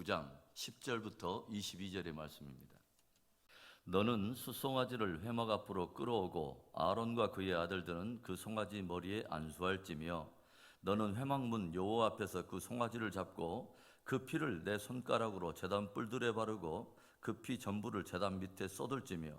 9장 10절부터 22절의 말씀입니다. 너는 숫송아지를 회막 앞으로 끌어오고 아론과 그의 아들들은 그 송아지 머리에 안수할지며 너는 회막문 여호와 앞에서 그 송아지를 잡고 그 피를 내 손가락으로 제단 뿔들에 바르고 그 피 전부를 제단 밑에 쏟을지며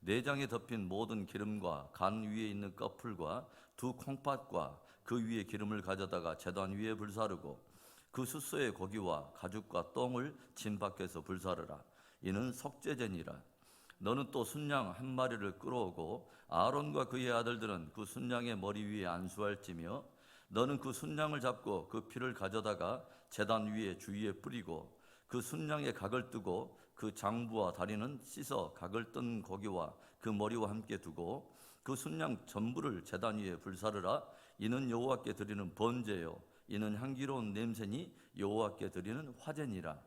내장에 덮인 모든 기름과 간 위에 있는 꺼풀과 두 콩팥과 그 위에 기름을 가져다가 제단 위에 불사르고 그 숫소의 고기와 가죽과 똥을 진 밖에서 불사르라. 이는 속죄제니라. 너는 또 순양 한 마리를 끌어오고 아론과 그의 아들들은 그 순양의 머리 위에 안수할지며 너는 그 순양을 잡고 그 피를 가져다가 제단 위에 주위에 뿌리고 그 순양의 각을 뜨고 그 장부와 다리는 씻어 각을 뜬 고기와 그 머리와 함께 두고 그 순양 전부를 제단 위에 불사르라. 이는 여호와께 드리는 번제요 이는 향기로운 냄새니 여호와께 드리는 화제니라.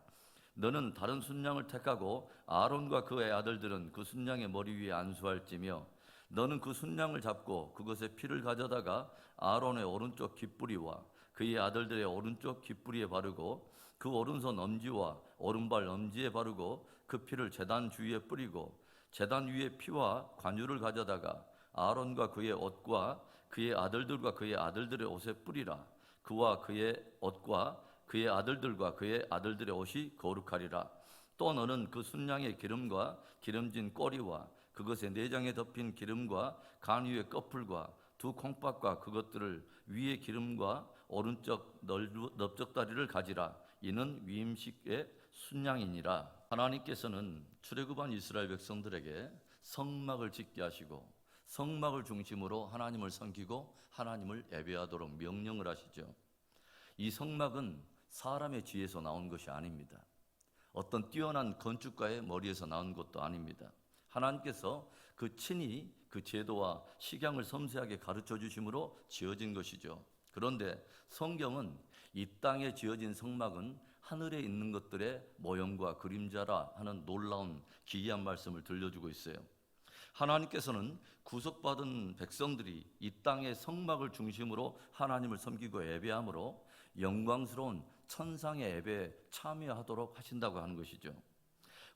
너는 다른 순양을 택하고 아론과 그의 아들들은 그 순양의 머리 위에 안수할지며 너는 그 순양을 잡고 그것의 피를 가져다가 아론의 오른쪽 귓뿌리와 그의 아들들의 오른쪽 귓뿌리에 바르고 그 오른손 엄지와 오른발 엄지에 바르고 그 피를 제단 주위에 뿌리고 제단 위에 피와 관유를 가져다가 아론과 그의 옷과 그의 아들들과 그의 아들들의 옷에 뿌리라. 그와 그의 옷과 그의 아들들과 그의 아들들의 옷이 거룩하리라. 또 너는 그 순양의 기름과 기름진 꼬리와 그것의 내장에 덮인 기름과 간 위의 꺼풀과 두 콩팥과 그것들을 위에 기름과 오른쪽 넓적다리를 가지라. 이는 위임식의 순양이니라. 하나님께서는 출애굽한 이스라엘 백성들에게 성막을 짓게 하시고 성막을 중심으로 하나님을 섬기고 하나님을 예배하도록 명령을 하시죠. 이 성막은 사람의 지혜에서 나온 것이 아닙니다. 어떤 뛰어난 건축가의 머리에서 나온 것도 아닙니다. 하나님께서 그 친히 그 제도와 식양을 섬세하게 가르쳐 주심으로 지어진 것이죠. 그런데 성경은 이 땅에 지어진 성막은 하늘에 있는 것들의 모형과 그림자라 하는 놀라운 기이한 말씀을 들려주고 있어요. 하나님께서는 구속받은 백성들이 이 땅의 성막을 중심으로 하나님을 섬기고 예배함으로 영광스러운 천상의 예배에 참여하도록 하신다고 하는 것이죠.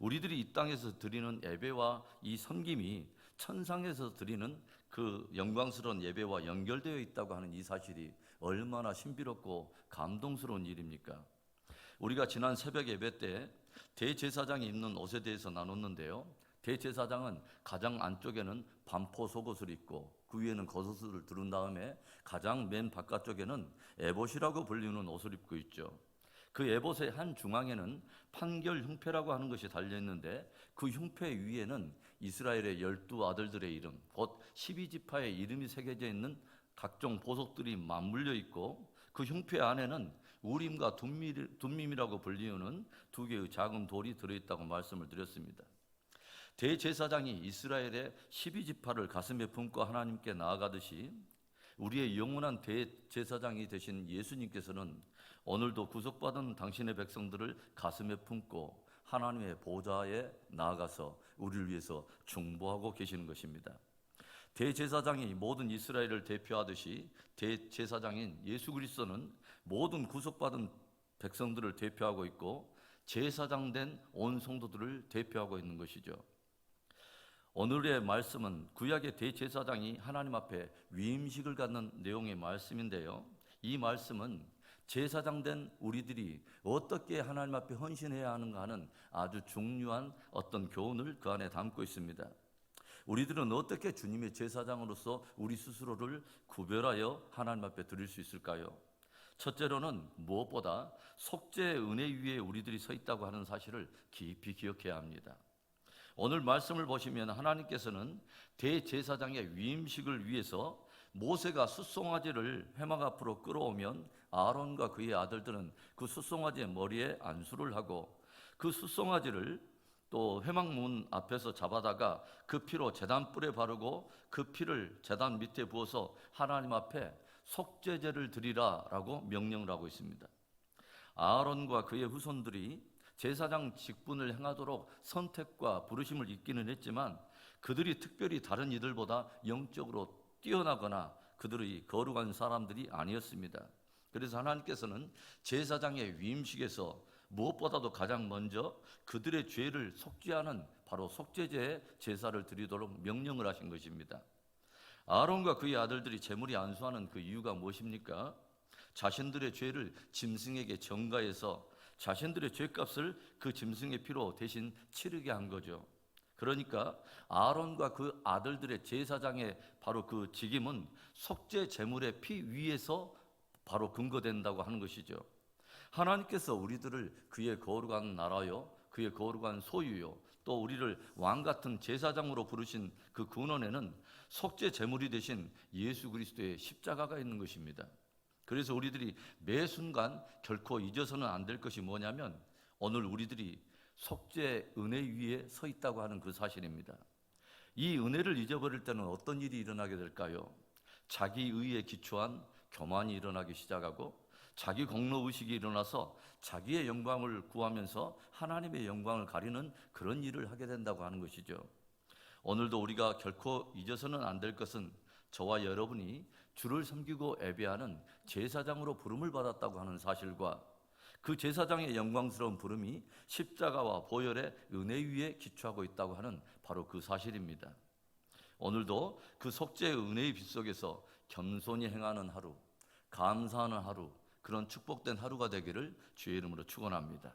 우리들이 이 땅에서 드리는 예배와 이 섬김이 천상에서 드리는 그 영광스러운 예배와 연결되어 있다고 하는 이 사실이 얼마나 신비롭고 감동스러운 일입니까? 우리가 지난 새벽 예배 때 대제사장이 입는 옷에 대해서 나눴는데요. 대제사장은 가장 안쪽에는 반포 속옷을 입고 그 위에는 겉옷을 두른 다음에 가장 맨 바깥쪽에는 에봇이라고 불리는 옷을 입고 있죠. 그 에봇의 한 중앙에는 판결 흉패라고 하는 것이 달려있는데 그 흉패 위에는 이스라엘의 12아들들의 이름, 곧 12지파의 이름이 새겨져 있는 각종 보석들이 맞물려 있고 그 흉패 안에는 우림과 둠밈이라고 불리우는 두 개의 작은 돌이 들어있다고 말씀을 드렸습니다. 대제사장이 이스라엘의 12지파를 가슴에 품고 하나님께 나아가듯이 우리의 영원한 대제사장이 되신 예수님께서는 오늘도 구속받은 당신의 백성들을 가슴에 품고 하나님의 보좌에 나아가서 우리를 위해서 중보하고 계시는 것입니다. 대제사장이 모든 이스라엘을 대표하듯이 대제사장인 예수 그리스도는 모든 구속받은 백성들을 대표하고 있고 제사장된 온 성도들을 대표하고 있는 것이죠. 오늘의 말씀은 구약의 대제사장이 하나님 앞에 위임식을 갖는 내용의 말씀인데요. 이 말씀은 제사장된 우리들이 어떻게 하나님 앞에 헌신해야 하는가 하는 아주 중요한 어떤 교훈을 그 안에 담고 있습니다. 우리들은 어떻게 주님의 제사장으로서 우리 스스로를 구별하여 하나님 앞에 드릴 수 있을까요? 첫째로는 무엇보다 속죄의 은혜 위에 우리들이 서 있다고 하는 사실을 깊이 기억해야 합니다. 오늘 말씀을 보시면 하나님께서는 대제사장의 위임식을 위해서 모세가 숫송아지를 회막 앞으로 끌어오면 아론과 그의 아들들은 그 숫송아지의 머리에 안수를 하고 그 숫송아지를 또 회막문 앞에서 잡아다가 그 피로 제단뿔에 바르고 그 피를 제단 밑에 부어서 하나님 앞에 속죄제를 드리라라고 명령을 하고 있습니다. 아론과 그의 후손들이 제사장 직분을 행하도록 선택과 부르심을 입기는 했지만 그들이 특별히 다른 이들보다 영적으로 뛰어나거나 그들의 거룩한 사람들이 아니었습니다. 그래서 하나님께서는 제사장의 위임식에서 무엇보다도 가장 먼저 그들의 죄를 속죄하는 바로 속죄제의 제사를 드리도록 명령을 하신 것입니다. 아론과 그의 아들들이 제물이 안수하는 그 이유가 무엇입니까? 자신들의 죄를 짐승에게 전가해서 자신들의 죄값을 그 짐승의 피로 대신 치르게 한 거죠. 그러니까 아론과 그 아들들의 제사장의 바로 그 직임은 속죄 제물의 피 위에서 바로 근거된다고 하는 것이죠. 하나님께서 우리들을 그의 거룩한 나라요, 그의 거룩한 소유요, 또 우리를 왕 같은 제사장으로 부르신 그 근원에는 속죄 제물이 되신 예수 그리스도의 십자가가 있는 것입니다. 그래서 우리들이 매 순간 결코 잊어서는 안 될 것이 뭐냐면 오늘 우리들이 속죄 은혜 위에 서 있다고 하는 그 사실입니다. 이 은혜를 잊어버릴 때는 어떤 일이 일어나게 될까요? 자기 의에 기초한 교만이 일어나기 시작하고 자기 공로의식이 일어나서 자기의 영광을 구하면서 하나님의 영광을 가리는 그런 일을 하게 된다고 하는 것이죠. 오늘도 우리가 결코 잊어서는 안 될 것은 저와 여러분이 주를 섬기고 예배하는 제사장으로 부름을 받았다고 하는 사실과 그 제사장의 영광스러운 부름이 십자가와 보혈의 은혜 위에 기초하고 있다고 하는 바로 그 사실입니다. 오늘도 그 속죄의 은혜의 빛 속에서 겸손히 행하는 하루, 감사하는 하루, 그런 축복된 하루가 되기를 주의 이름으로 축원합니다.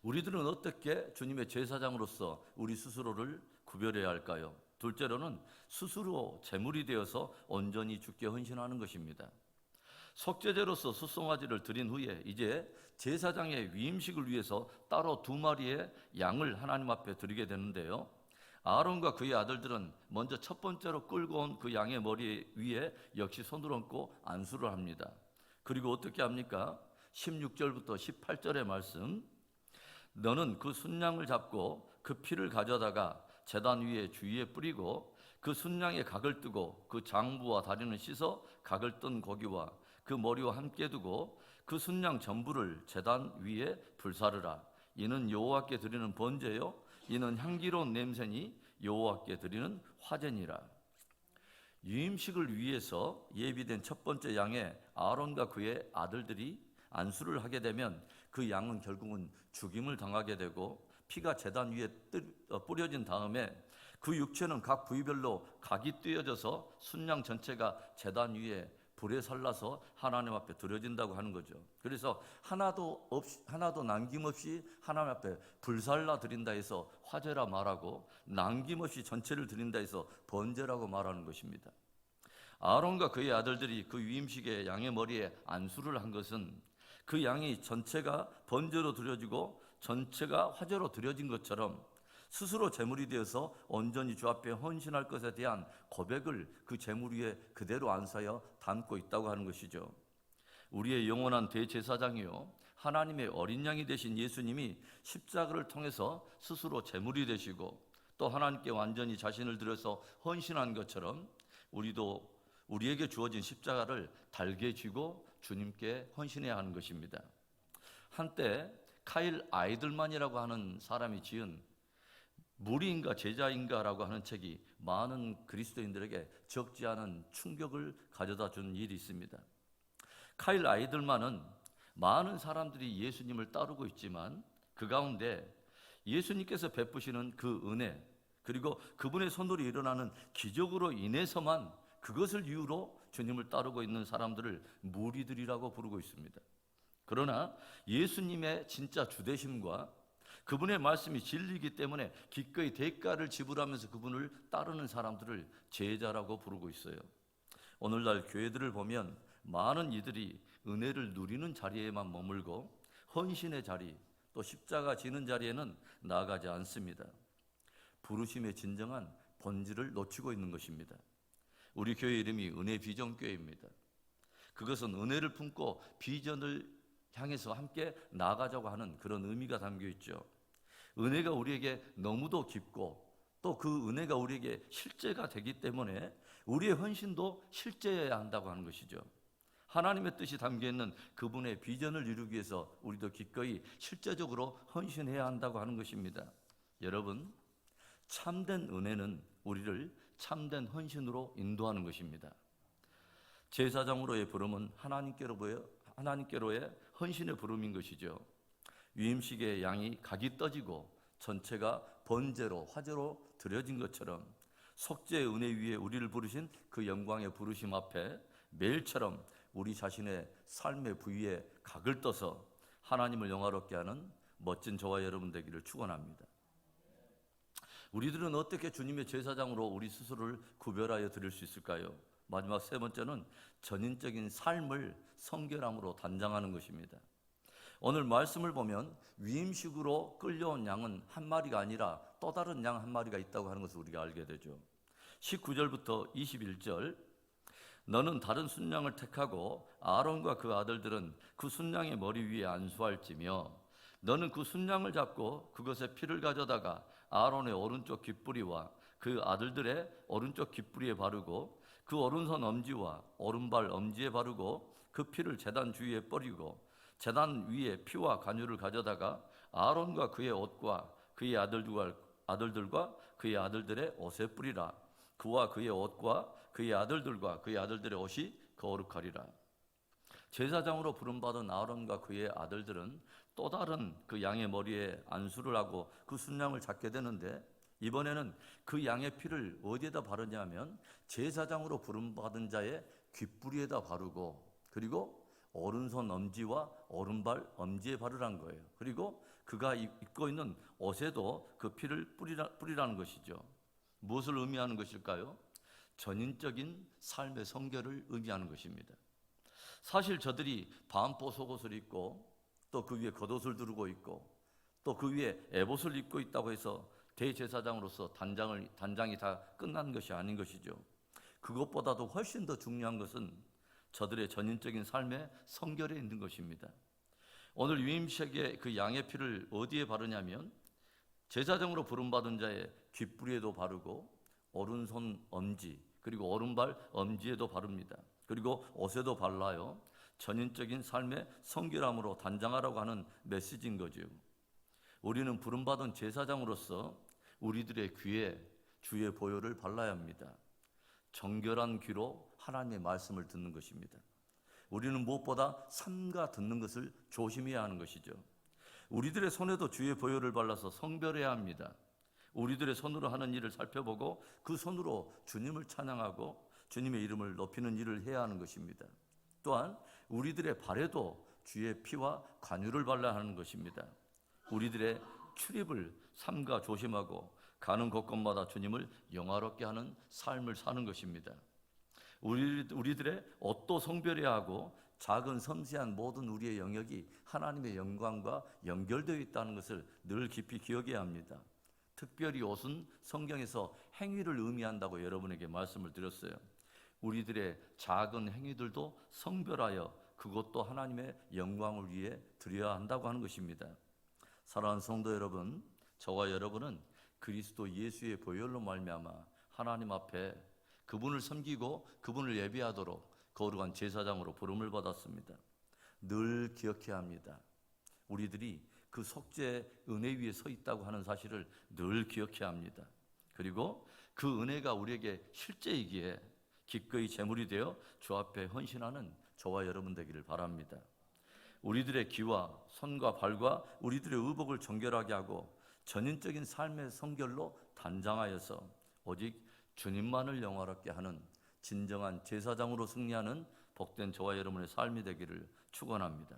우리들은 어떻게 주님의 제사장으로서 우리 스스로를 구별해야 할까요? 둘째로는 스스로 제물이 되어서 온전히 주께 헌신하는 것입니다. 속죄제로서 수송아지를 드린 후에 이제 제사장의 위임식을 위해서 따로 2마리의 양을 하나님 앞에 드리게 되는데요. 아론과 그의 아들들은 먼저 첫 번째로 끌고 온 그 양의 머리 위에 역시 손을 얹고 안수를 합니다. 그리고 어떻게 합니까? 16절부터 18절의 말씀, 너는 그 순양을 잡고 그 피를 가져다가 제단 위에 주위에 뿌리고 그 순양의 각을 뜨고 그 장부와 다리는 씻어 각을 뜬 고기와 그 머리와 함께 두고 그 순양 전부를 제단 위에 불사르라. 이는 여호와께 드리는 번제요 이는 향기로운 냄새니 여호와께 드리는 화제니라. 유임식을 위해서 예비된 첫 번째 양에 아론과 그의 아들들이 안수를 하게 되면 그 양은 결국은 죽임을 당하게 되고 피가 제단 위에 뿌려진 다음에 그 육체는 각 부위별로 각이 떼어져서 순양 전체가 제단 위에 불에 살라서 하나님 앞에 드려진다고 하는 거죠. 그래서 하나도 남김없이 하나님 앞에 불살라 드린다 해서 화제라 말하고 남김없이 전체를 드린다 해서 번제라고 말하는 것입니다. 아론과 그의 아들들이 그 위임식에 양의 머리에 안수를 한 것은 그 양이 전체가 번제로 드려지고 전체가 화제로 드려진 것처럼 스스로 제물이 되어서 온전히 주 앞에 헌신할 것에 대한 고백을 그 제물 위에 그대로 안사여 담고 있다고 하는 것이죠. 우리의 영원한 대제사장이요 하나님의 어린 양이 되신 예수님이 십자가를 통해서 스스로 제물이 되시고 또 하나님께 완전히 자신을 들여서 헌신한 것처럼 우리도 우리에게 주어진 십자가를 달게 쥐고 주님께 헌신해야 하는 것입니다. 한때 카일 아이들만이라고 하는 사람이 지은 무리인가 제자인가라고 하는 책이 많은 그리스도인들에게 적지 않은 충격을 가져다 준 일이 있습니다. 카일 아이들만은 많은 사람들이 예수님을 따르고 있지만 그 가운데 예수님께서 베푸시는 그 은혜 그리고 그분의 손으로 일어나는 기적으로 인해서만 그것을 이유로 주님을 따르고 있는 사람들을 무리들이라고 부르고 있습니다. 그러나 예수님의 진짜 주되심과 그분의 말씀이 진리이기 때문에 기꺼이 대가를 지불하면서 그분을 따르는 사람들을 제자라고 부르고 있어요. 오늘날 교회들을 보면 많은 이들이 은혜를 누리는 자리에만 머물고 헌신의 자리 또 십자가 지는 자리에는 나아가지 않습니다. 부르심의 진정한 본질을 놓치고 있는 것입니다. 우리 교회 이름이 은혜 비전교회입니다. 그것은 은혜를 품고 비전을 향해서 함께 나아가자고 하는 그런 의미가 담겨 있죠. 은혜가 우리에게 너무도 깊고 또 그 은혜가 우리에게 실제가 되기 때문에 우리의 헌신도 실제여야 한다고 하는 것이죠. 하나님의 뜻이 담겨있는 그분의 비전을 이루기 위해서 우리도 기꺼이 실제적으로 헌신해야 한다고 하는 것입니다. 여러분, 참된 은혜는 우리를 참된 헌신으로 인도하는 것입니다. 제사장으로의 부름은 하나님께로의 헌신의 부름인 것이죠. 위임식의 양이 각이 떠지고 전체가 번제로 화제로 드려진 것처럼 속죄의 은혜 위에 우리를 부르신 그 영광의 부르심 앞에 매일처럼 우리 자신의 삶의 부위에 각을 떠서 하나님을 영화롭게 하는 멋진 저와 여러분 되기를 축원합니다. 우리들은 어떻게 주님의 제사장으로 우리 스스로를 구별하여 드릴 수 있을까요? 마지막 세 번째는 전인적인 삶을 성결함으로 단장하는 것입니다. 오늘 말씀을 보면 위임식으로 끌려온 양은 한 마리가 아니라 또 다른 양 한 마리가 있다고 하는 것을 우리가 알게 되죠. 19절부터 21절, 너는 다른 순양을 택하고 아론과 그 아들들은 그 순양의 머리 위에 안수할지며 너는 그 순양을 잡고 그것의 피를 가져다가 아론의 오른쪽 귓뿌리와 그 아들들의 오른쪽 귓뿌리에 바르고 그 오른손 엄지와 오른발 엄지에 바르고 그 피를 제단 주위에 뿌리고 제단 위에 피와 관유를 가져다가 아론과 그의 옷과 그의 아들들과 그의 아들들의 옷에 뿌리라. 그와 그의 옷과 그의 아들들과 그의 아들들의 옷이 거룩하리라. 제사장으로 부름받은 아론과 그의 아들들은 또 다른 그 양의 머리에 안수를 하고 그 순양을 잡게 되는데, 이번에는 그 양의 피를 어디에다 바르냐면 제사장으로 부름받은 자의 귓뿌리에다 바르고, 그리고 오른손 엄지와 오른발 엄지에 바르라는 거예요. 그리고 그가 입고 있는 옷에도 그 피를 뿌리라는 것이죠. 무엇을 의미하는 것일까요? 전인적인 삶의 성결을 의미하는 것입니다. 사실 저들이 반포 속옷을 입고 또 그 위에 겉옷을 두르고 있고 또 그 위에 에봇을 입고 있다고 해서 대제사장으로서 단장이 다 끝난 것이 아닌 것이죠. 그것보다도 훨씬 더 중요한 것은 저들의 전인적인 삶의 성결에 있는 것입니다. 오늘 위임식의 그 양의 피를 어디에 바르냐면 제사장으로 부름받은 자의 귓뿌리에도 바르고 오른손 엄지 그리고 오른발 엄지에도 바릅니다. 그리고 옷에도 발라요. 전인적인 삶의 성결함으로 단장하라고 하는 메시지인 거죠. 우리는 부름받은 제사장으로서 우리들의 귀에 주의 보혈을 발라야 합니다. 정결한 귀로 하나님의 말씀을 듣는 것입니다. 우리는 무엇보다 삼가 듣는 것을 조심해야 하는 것이죠. 우리들의 손에도 주의 보혈을 발라서 성별해야 합니다. 우리들의 손으로 하는 일을 살펴보고 그 손으로 주님을 찬양하고 주님의 이름을 높이는 일을 해야 하는 것입니다. 또한 우리들의 발에도 주의 피와 관유를 발라야 하는 것입니다. 우리들의 출입을 삼가 조심하고 가는 곳곳마다 주님을 영화롭게 하는 삶을 사는 것입니다. 우리들의 옷도 성별해야 하고 작은 섬세한 모든 우리의 영역이 하나님의 영광과 연결되어 있다는 것을 늘 깊이 기억해야 합니다. 특별히 옷은 성경에서 행위를 의미한다고 여러분에게 말씀을 드렸어요. 우리들의 작은 행위들도 성별하여 그것도 하나님의 영광을 위해 드려야 한다고 하는 것입니다. 사랑하는 성도 여러분, 저와 여러분은 그리스도 예수의 보혈로 말미암아 하나님 앞에 그분을 섬기고 그분을 예배하도록 거룩한 제사장으로 부름을 받았습니다. 늘 기억해야 합니다. 우리들이 그 속죄의 은혜 위에 서 있다고 하는 사실을 늘 기억해야 합니다. 그리고 그 은혜가 우리에게 실제이기에 기꺼이 제물이 되어 주 앞에 헌신하는 저와 여러분 되기를 바랍니다. 우리들의 귀와 손과 발과 우리들의 의복을 정결하게 하고 전인적인 삶의 성결로 단장하여서 오직 주님만을 영화롭게 하는 진정한 제사장으로 승리하는 복된 저와 여러분의 삶이 되기를 축원합니다.